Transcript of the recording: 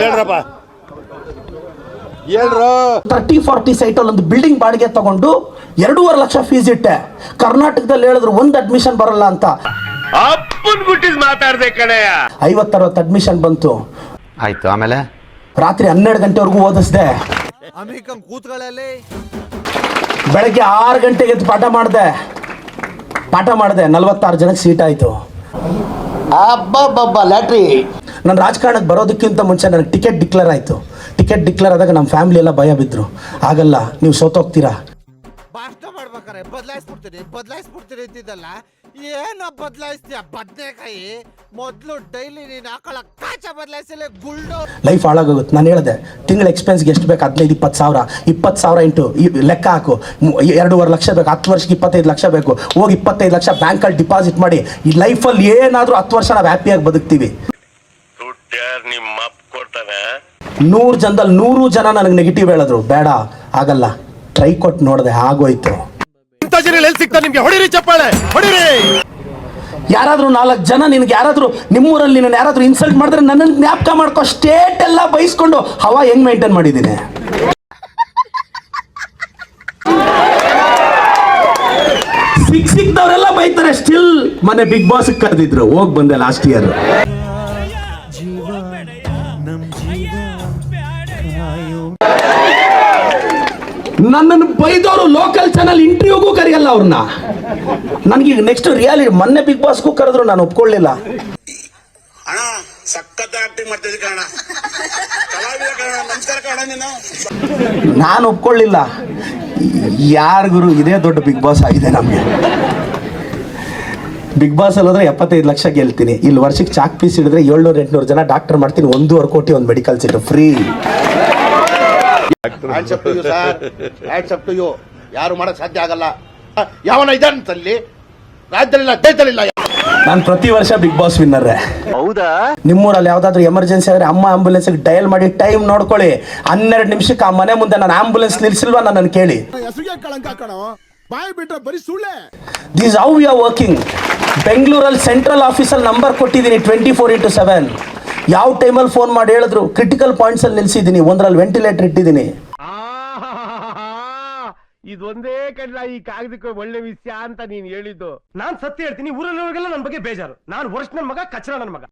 ಹೇಳ್ರಪ್ಪ ಹೇಳ್ರು. 30-40 ಸೈಟಲ್ಲಿ ಒಂದು ಬಿಲ್ಡಿಂಗ್ ಬಾಡಿಗೆ ತಗೊಂಡು 2.5 ಲಕ್ಷ ಫೀಸ್ ಇಟ್ಟೆ. ಕರ್ನಾಟಕದಲ್ಲಿ ಹೇಳಿದ್ರು ಒಂದು ಅಡ್ಮಿಷನ್ ಬರಲ್ಲ ಅಂತ. ಅಪ್ಪನ್ ಗುಟ್ಟಿಸ್ ಮಾತಾಡ್ದೆ ಕಡೆ. 50-60 ಅಡ್ಮಿಷನ್ ಬಂತು. ಆಯ್ತು. ಆಮೇಲೆ ರಾತ್ರಿ 12 ಗಂಟೆವರೆಗೂ ಓದಿಸ್ದೆ. ಬೆಳಗ್ಗೆ 6 ಗಂಟೆಗೆ ಎದ್ದು ಪಾಠ ಮಾಡಿದೆ. 46 ಜನಕ್ಕೆ ಸೀಟ್ ಆಯ್ತು. ಲ್ಯಾಟ್ರಿ. ನಾನು ರಾಜಕಾರಣಕ್ಕೆ ಬರೋದಕ್ಕಿಂತ ಮುಂಚೆ ನನಗೆ ಟಿಕೆಟ್ ಡಿಕ್ಲೇರ್ ಆಯಿತು. ಟಿಕೆಟ್ ಡಿಕ್ಲೇರ್ ಆದಾಗ ನಮ್ಮ ಫ್ಯಾಮಿಲಿ ಎಲ್ಲ ಭಯ ಬಿದ್ದರು. ಆಗಲ್ಲ, ನೀವು ಸೋತೋಗ್ತೀರಾ. ಭಾಷಣ ಮಾಡ್ಬೇಕಾರೆ ಬದಲಾಯಿಸ್ಬಿಡ್ತೀನಿ ಅಂತಿದ್ದಲ್ಲ, ಏನೋ ಬದಲಾಯಿಸ್ತೀಯ ಬದನೆಕಾಯಿ. ಮೊದಲು ಡೈಲಿ ನೀನು ಹಾಕೊಳ್ಳೋ ಕಾಚ ಬದಲಾಯಿಸಲೇ ಗುಲ್ಡು. ಲೈಫ್ ಹಾಳಾಗೋಗುತ್ತೆ. ನಾನು ಹೇಳಿದೆ ತಿಂಗಳ ಎಕ್ಸ್ಪೆನ್ಸ್ಗೆ ಎಷ್ಟು ಬೇಕು? 15-20 ಸಾವಿರ. 20 ಸಾವಿರ ಇಂಟು ಲೆಕ್ಕ ಹಾಕು. 2.5 ಲಕ್ಷ ಬೇಕು. 10 ವರ್ಷಕ್ಕೆ 25 ಲಕ್ಷ ಬೇಕು. ಹೋಗಿ 25 ಲಕ್ಷ ಬ್ಯಾಂಕಲ್ಲಿ ಡಿಪಾಸಿಟ್ ಮಾಡಿ. ಈ ಲೈಫಲ್ಲಿ ಏನಾದರೂ 10 ವರ್ಷ ನಾವು ಹ್ಯಾಪಿಯಾಗಿ ಬದುಕ್ತೀವಿ. 100 ಜನದಲ್ಲಿ 100 ಜನ ನನಗೆ ನೆಗೆಟಿವ್ ಹೇಳಿದ್ರು. ಬೇಡ, ಆಗಲ್ಲ. ಟ್ರೈ ಕೊಟ್ಟು ನೋಡಿದೆ, ಆಗೋಯ್ತು. ಯಾರಾದ್ರೂ 4 ಜನ ನಿನ್ಗೆ ಯಾರಾದ್ರೂ ನಿಮ್ಮೂರಲ್ಲಿ ನಿನ್ನ ಯಾರಾದ್ರೂ ಇನ್ಸಲ್ಟ್ ಮಾಡಿದ್ರೆ ನನ್ನನ್ನು ಜ್ಞಾಪಕ ಮಾಡ್ಕೋ. ಸ್ಟೇಟ್ ಎಲ್ಲ ಬೈಸ್ಕೊಂಡು ಹವಾ ಹೆಂಗ್ ಮೇಂಟೈನ್ ಮಾಡಿದ್ದೀನಿ. ಸಿಕ್ದವರೆಲ್ಲ ಬೈತಾರೆ. ಸ್ಟಿಲ್ ಮೊನ್ನೆ ಬಿಗ್ ಬಾಸ್ ಕರೆದಿದ್ರು, ಹೋಗ್ ಬಂದೆ ಲಾಸ್ಟ್ ಇಯರ್. ನನ್ನನ್ನು ಬೈದವರು ಲೋಕಲ್ ಚಾನಲ್ ಇಂಟರ್ವ್ಯೂಗೂ ಕರೆಯಲ್ಲ ಅವ್ರನ್ನ. ನನಗೆ ನೆಕ್ಸ್ಟ್ ರಿಯಾಲಿಟಿ ಮೊನ್ನೆ ಬಿಗ್ ಬಾಸ್ಗೂ ಕರೆದ್ರು, ನಾನು ಒಪ್ಕೊಳ್ಳಿಲ್ಲ. ನಾನು ಒಪ್ಕೊಳ್ಳಿಲ್ಲ. ಯಾರಿಗೂ ಇದೇ ದೊಡ್ಡ ಬಿಗ್ ಬಾಸ್ ಆಗಿದೆ ನಮಗೆ. ಬಿಗ್ ಬಾಸ್ ಅಲ್ಲಿ ಹೋದ್ರೆ 75 ಲಕ್ಷ ಗೆಲ್ತೀನಿ. ಇಲ್ಲಿ ವರ್ಷಕ್ಕೆ ಚಾಕ್ ಪೀಸ್ ಹಿಡಿದ್ರೆ 700-800 ಜನ ಡಾಕ್ಟರ್ ಮಾಡ್ತೀನಿ. 1.25 ಕೋಟಿ ಒಂದು ಮೆಡಿಕಲ್ ಸೀಟ್ ಫ್ರೀ. ಯಾರು ಮಾಡಕ್ ಸಾಧ್ಯ ಆಗಲ್ಲ. ಯಾವನ ಇದಂತಲ್ಲಿ ರಾಜ್ಯದಲ್ಲಿಲ್ಲ, ದೇಶದಲ್ಲಿಲ್ಲ. ನಾನು ಪ್ರತಿ ವರ್ಷ ಬಿಗ್ ಬಾಸ್ ವಿನ್ನರ್. ಹೌದಾ? ನಿಮ್ಮೂರಲ್ಲಿ ಯಾವ್ದಾದ್ರು ಎಮರ್ಜೆನ್ಸಿ ಆದ್ರೆ ಅಮ್ಮ ಆಂಬುಲೆನ್ಸ್ ಡಯಲ್ ಮಾಡಿ ಟೈಮ್ ನೋಡ್ಕೊಳ್ಳಿ. 12 ನಿಮಿಷಕ್ಕೆ ಆ ಮನೆ ಮುಂದೆ ನಾನು ಆಂಬುಲೆನ್ಸ್ ನಿಲ್ಸಿಲ್ವಾ ನನ್ನ ಕೇಳಿ. This how we are working. ಬೆಂಗಳೂರಲ್ಲಿ ಸೆಂಟ್ರಲ್ ಆಫೀಸಲ್ಲಿ ನಂಬರ್ ಕೊಟ್ಟಿದ್ದೀನಿ 24/7. ಯಾವ ಟೈಮಲ್ಲಿ ಫೋನ್ ಮಾಡಿ ಹೇಳಿದ್ರು ಕ್ರಿಟಿಕಲ್ ಪಾಯಿಂಟ್ಸ್ ಅಲ್ಲಿ ನಿಲ್ಸಿದ್ದೀನಿ. ಒಂದರಲ್ಲಿ ವೆಂಟಿಲೇಟರ್ ಇಟ್ಟಿದ್ದೀನಿ. ಇದೊಂದೇ ಕಡ್ಲ ಈ ಕಾಗದಕ್ಕೆ ಒಳ್ಳೆ ವಿಷಯ ಅಂತ ನೀನ್ ಹೇಳಿದ್ದು. ನಾನ್ ಸತ್ಯ ಹೇಳ್ತೀನಿ. ಊರಲ್ಲಿಗೆಲ್ಲ ನನ್ನ ಬಗ್ಗೆ ಬೇಜಾರು. ನಾನು ವರ್ಷ ನನ್ನ ಮಗ, ಕಚ್ಚರ ನನ್ನ ಮಗ.